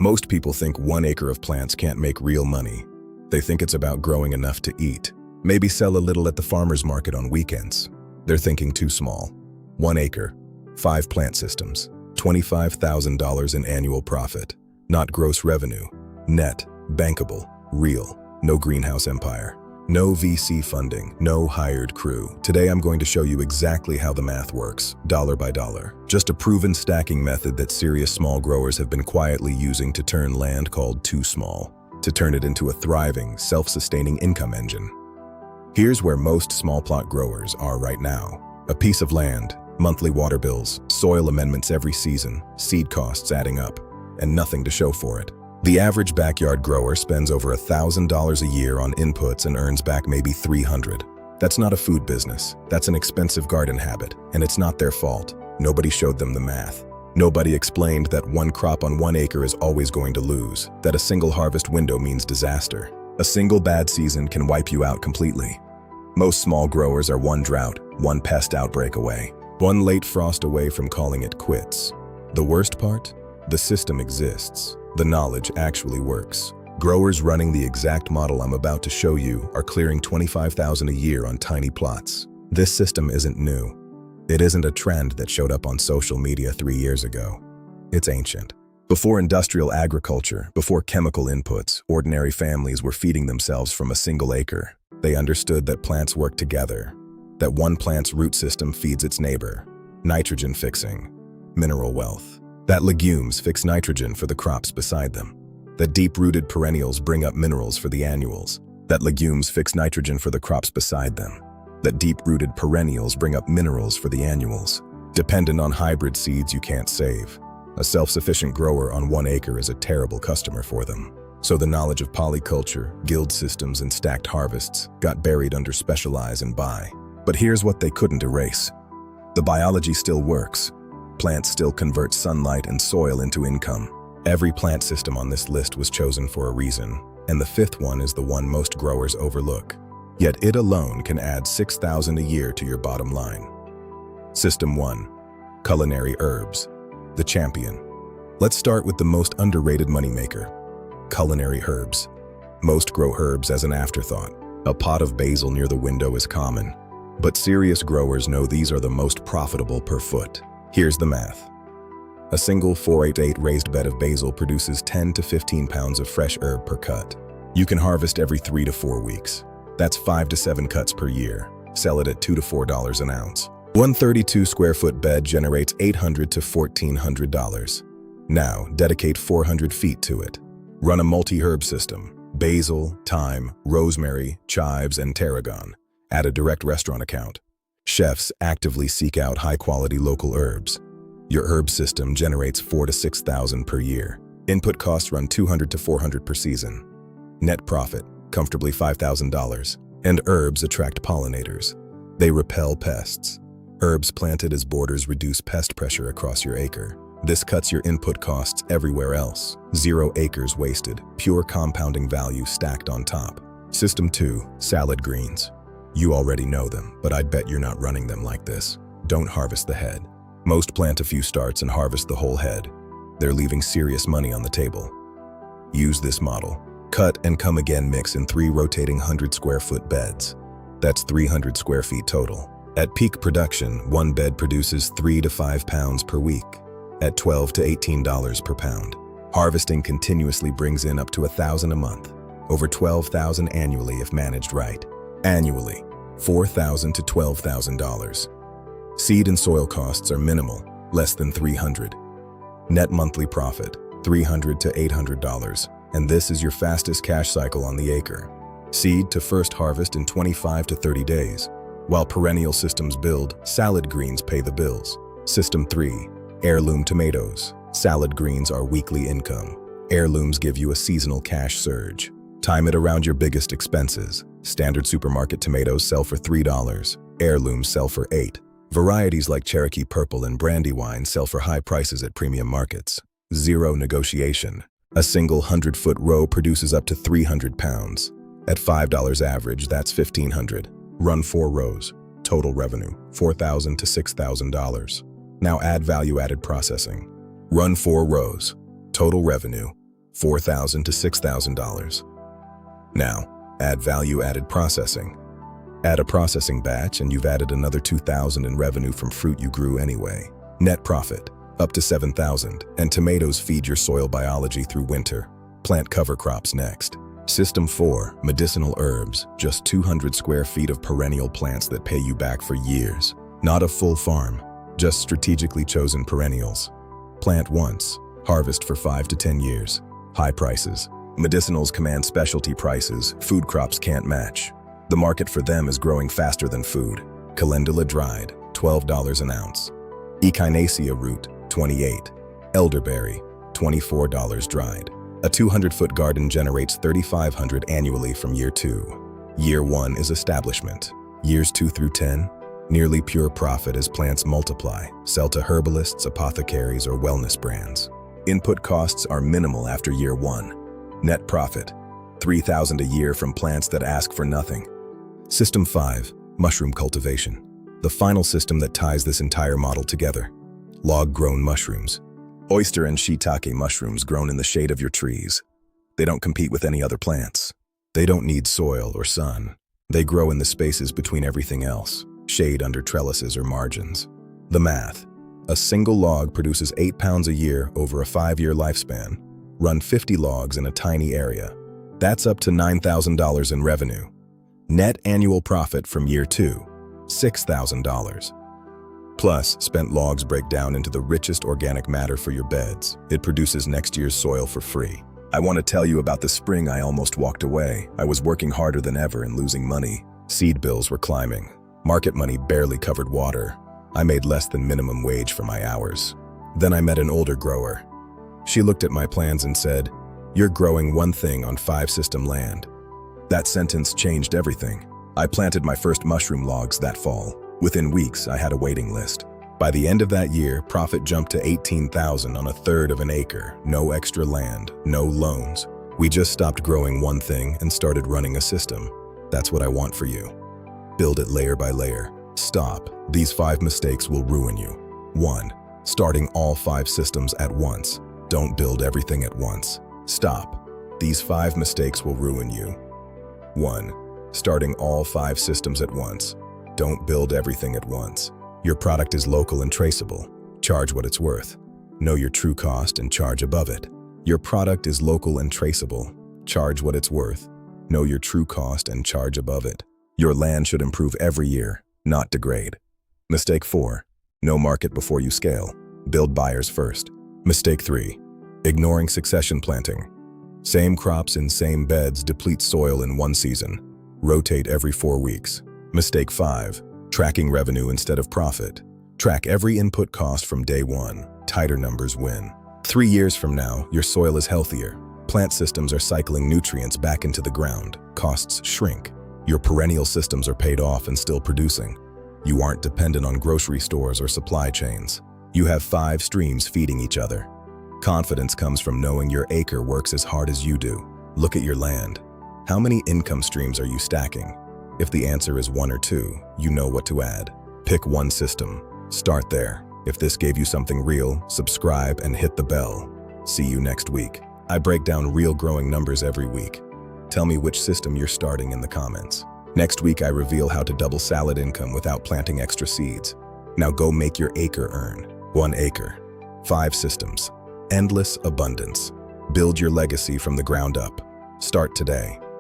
Most people think 1 acre of plants can't make real money. They think it's about growing enough to eat, maybe sell a little at the farmer's market on weekends. They're thinking too small. 1 acre, 5 plant systems, $25,000 in annual profit, not gross revenue, net, bankable, real, no greenhouse empire, no VC funding, no hired crew. Today I'm going to show you exactly how the math works, dollar by dollar. Just a proven stacking method that serious small growers have been quietly using to turn land called too small, to turn it into a thriving, self-sustaining income engine. Here's where most small plot growers are right now. A piece of land, monthly water bills, soil amendments every season, seed costs adding up, and nothing to show for it. The average backyard grower spends over $1,000 a year on inputs and earns back maybe $300. That's not a food business. That's an expensive garden habit, and it's not their fault. Nobody showed them the math. Nobody explained that one crop on 1 acre is always going to lose, that a single harvest window means disaster. A single bad season can wipe you out completely. Most small growers are one drought, one pest outbreak away, one late frost away from calling it quits. The worst part? The system exists. The knowledge actually works. Growers running the exact model I'm about to show you are clearing $25,000 a year on tiny plots. This system isn't new. It isn't a trend that showed up on social media 3 years ago. It's ancient. Before industrial agriculture, before chemical inputs, ordinary families were feeding themselves from a single acre. They understood that plants work together, that one plant's root system feeds its neighbor, nitrogen fixing, mineral wealth. That legumes fix nitrogen for the crops beside them. That deep-rooted perennials bring up minerals for the annuals. That legumes fix nitrogen for the crops beside them. That deep-rooted perennials bring up minerals for the annuals. Dependent on hybrid seeds you can't save. A self-sufficient grower on 1 acre is a terrible customer for them. So the knowledge of polyculture, guild systems, and stacked harvests got buried under specialize and buy. But here's what they couldn't erase. The biology still works. Plants still convert sunlight and soil into income. Every plant system on this list was chosen for a reason, and the 5th one is the one most growers overlook. Yet it alone can add $6,000 a year to your bottom line. System 1. Culinary herbs. The champion. Let's start with the most underrated moneymaker. Culinary herbs. Most grow herbs as an afterthought. A pot of basil near the window is common. But serious growers know these are the most profitable per foot. Here's the math. A single 488 raised bed of basil produces 10 to 15 pounds of fresh herb per cut. You can harvest every 3 to 4 weeks. That's 5 to 7 cuts per year. Sell it at $2 to $4 an ounce. One 32 square foot bed generates $800 to $1,400. Now, dedicate 400 feet to it. Run a multi-herb system. Basil, thyme, rosemary, chives, and tarragon. Add a direct restaurant account. Chefs actively seek out high-quality local herbs. Your herb system generates $4,000 to $6,000 per year. Input costs run $200 to $400 per season. Net profit, comfortably $5,000. And herbs attract pollinators. They repel pests. Herbs planted as borders reduce pest pressure across your acre. This cuts your input costs everywhere else. 0 acres wasted, pure compounding value stacked on top. System 2, salad greens. You already know them, but I'd bet you're not running them like this. Don't harvest the head. Most plant a few starts and harvest the whole head. They're leaving serious money on the table. Use this model. Cut and come again mix in 3 rotating 100 square foot beds. That's 300 square feet total. At peak production, one bed produces 3 to 5 pounds per week, at $12 to $18 per pound. Harvesting continuously brings in up to $1,000 a month, over $12,000 annually if managed right. Annually, $4,000 to $12,000. Seed and soil costs are minimal, less than $300. Net monthly profit, $300 to $800, and this is your fastest cash cycle on the acre. Seed to first harvest in 25 to 30 days. While perennial systems build, salad greens pay the bills. System 3, heirloom tomatoes. Salad greens are weekly income. Heirlooms give you a seasonal cash surge. Time it around your biggest expenses. Standard supermarket tomatoes sell for $3. Heirlooms sell for $8. Varieties like Cherokee Purple and Brandywine sell for high prices at premium markets. Zero negotiation. A single 100-foot row produces up to 300 pounds. At $5 average, that's $1,500. Run 4 rows. Total revenue, $4,000 to $6,000. Now add value-added processing. Run 4 rows. Total revenue, $4,000 to $6,000. Now, add value-added processing. Add a processing batch and you've added another $2,000 in revenue from fruit you grew anyway. Net profit, up to $7,000, and tomatoes feed your soil biology through winter. Plant cover crops next. System 4, medicinal herbs, just 200 square feet of perennial plants that pay you back for years. Not a full farm, just strategically chosen perennials. Plant once, harvest for 5 to 10 years. High prices. Medicinals command specialty prices food crops can't match. The market for them is growing faster than food. Calendula dried, $12 an ounce. Echinacea root, $28. Elderberry, $24 dried. A 200-foot garden generates $3,500 annually from year 2. Year 1 is establishment. Years 2 through 10, nearly pure profit as plants multiply, sell to herbalists, apothecaries, or wellness brands. Input costs are minimal after year 1. Net profit, $3,000 a year from plants that ask for nothing. System 5, mushroom cultivation. The final system that ties this entire model together. Log-grown mushrooms. Oyster and shiitake mushrooms grown in the shade of your trees. They don't compete with any other plants. They don't need soil or sun. They grow in the spaces between everything else, shade under trellises or margins. The math. A single log produces 8 pounds a year over a 5-year lifespan. Run 50 logs in a tiny area. That's up to $9,000 in revenue. Net annual profit from year 2, $6,000. Plus, spent logs break down into the richest organic matter for your beds. It produces next year's soil for free. I want to tell you about the spring I almost walked away. I was working harder than ever and losing money. Seed bills were climbing. Market money barely covered water. I made less than minimum wage for my hours. Then I met an older grower. She looked at my plans and said, "You're growing one thing on 5-system land." That sentence changed everything. I planted my first mushroom logs that fall. Within weeks, I had a waiting list. By the end of that year, profit jumped to $18,000 on 1/3 of an acre, no extra land, no loans. We just stopped growing one thing and started running a system. That's what I want for you. Build it layer by layer. Stop. These 5 mistakes will ruin you. 1. Starting all 5 systems at once. Don't build everything at once. Stop. These 5 mistakes will ruin you. 1. Starting all 5 systems at once. Don't build everything at once. Your product is local and traceable. Charge what it's worth. Know your true cost and charge above it. Your product is local and traceable. Charge what it's worth. Know your true cost and charge above it. Your land should improve every year, not degrade. Mistake 4. No market before you scale. Build buyers first. Mistake 3. Ignoring succession planting. Same crops in same beds deplete soil in one season. Rotate every 4 weeks. Mistake 5. Tracking revenue instead of profit. Track every input cost from day 1. Tighter numbers win. 3 years from now, your soil is healthier. Plant systems are cycling nutrients back into the ground. Costs shrink. Your perennial systems are paid off and still producing. You aren't dependent on grocery stores or supply chains. You have 5 streams feeding each other. Confidence comes from knowing your acre works as hard as you do. Look at your land. How many income streams are you stacking? If the answer is 1 or 2, you know what to add. Pick one system. Start there. If this gave you something real, subscribe and hit the bell. See you next week. I break down real growing numbers every week. Tell me which system you're starting in the comments. Next week I reveal how to double salad income without planting extra seeds. Now go make your acre earn. 1 acre. 5 systems. Endless abundance. Build your legacy from the ground up. Start today.